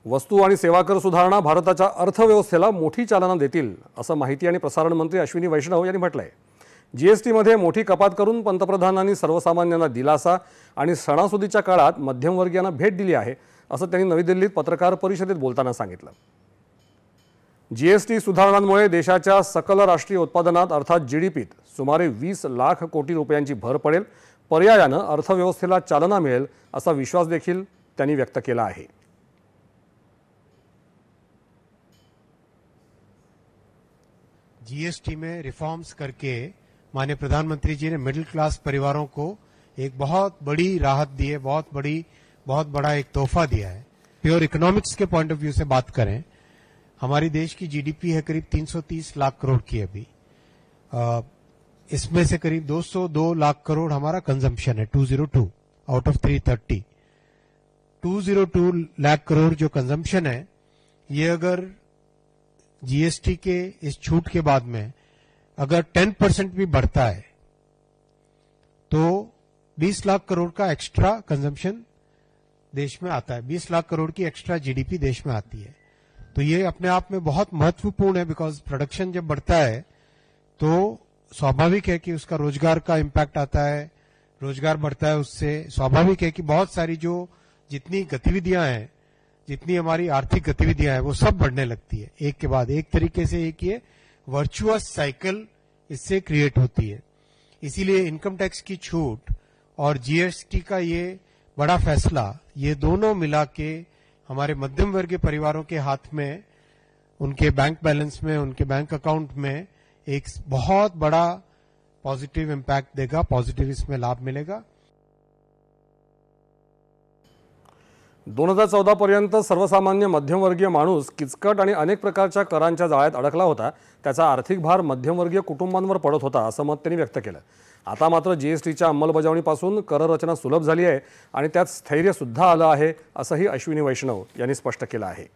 वस्तू आणि सेवा कर सुधारणा भारताच्या अर्थव्यवस्थेला मोठी चालना देतील असं माहिती आणि प्रसारण मंत्री अश्विनी वैष्णव यांनी म्हटलंय। जीएसटीमध्ये मोठी कपात करून पंतप्रधानांनी सर्वसामान्यांना दिलासा आणि सणासुदीच्या काळात मध्यमवर्गीयांना भेट दिली आहे असं त्यांनी नवी दिल्लीत पत्रकार परिषदेत बोलताना सांगितलं। जीएसटी सुधारणांमुळे देशाच्या सकल राष्ट्रीय उत्पादनात अर्थात जीडीपीत सुमारे 20 लाख कोटी रुपयांची भर पडेल। पर्यायाने अर्थव्यवस्थेला चालना मिळेल असा विश्वास देखील त्यांनी व्यक्त केला आहे। जीएसटी में रिफॉर्म्स करके माननीय प्रधानमंत्री जी ने मिडिल क्लास परिवारों को एक बहुत बड़ी राहत दी है, बहुत बड़ा एक तोहफा दिया है। प्योर इकोनॉमिक्स के पॉइंट ऑफ व्यू से बात करें, हमारी देश की जीडीपी है करीब 330 लाख करोड़ की अभी। इसमें से करीब 202 लाख करोड़ हमारा कंजम्पशन है, 202 आउट ऑफ 330। 202 लाख करोड़ जो कंजम्पशन है, ये अगर जीएसटी के इस छूट के बाद में अगर 10% भी बढ़ता है तो 20 लाख करोड़ का एक्स्ट्रा कंजम्पशन देश में आता है, 20 लाख करोड़ की एक्स्ट्रा जीडीपी देश में आती है। तो ये अपने आप में बहुत महत्वपूर्ण है, बिकॉज प्रोडक्शन जब बढ़ता है तो स्वाभाविक है कि उसका रोजगार का इम्पैक्ट आता है, रोजगार बढ़ता है, उससे स्वाभाविक है कि बहुत सारी जो जितनी गतिविधियां हैं, जितनी हमारी आर्थिक गतिविधियां हैं, वो सब बढ़ने लगती है एक के बाद एक। तरीके से एक ये वर्चुअस साइकिल इससे क्रिएट होती है। इसीलिए इनकम टैक्स की छूट और जीएसटी का ये बड़ा फैसला, ये दोनों मिला के हमारे मध्यम वर्गीय परिवारों के हाथ में, उनके बैंक बैलेंस में, उनके बैंक अकाउंट में एक बहुत बड़ा पॉजिटिव इम्पैक्ट देगा, पॉजिटिव इसमें लाभ मिलेगा। 2014 पर्यंत सर्वसामान्य मध्यमवर्गीय माणूस किचकट आणि अनेक प्रकारच्या करांच्या जाळ्यात अडकला होता। त्याचा आर्थिक भार मध्यमवर्गीय कुटुंबांवर पडत होता असं मत त्यांनी व्यक्त केलं। आता मात्र जीएसटीच्या अंमलबजावणीपासून कर रचना सुलभ झाली आहे आणि त्यात स्थैर्य सुद्धा आलं आहे असंही अश्विनी वैष्णव यांनी स्पष्ट केलं आहे।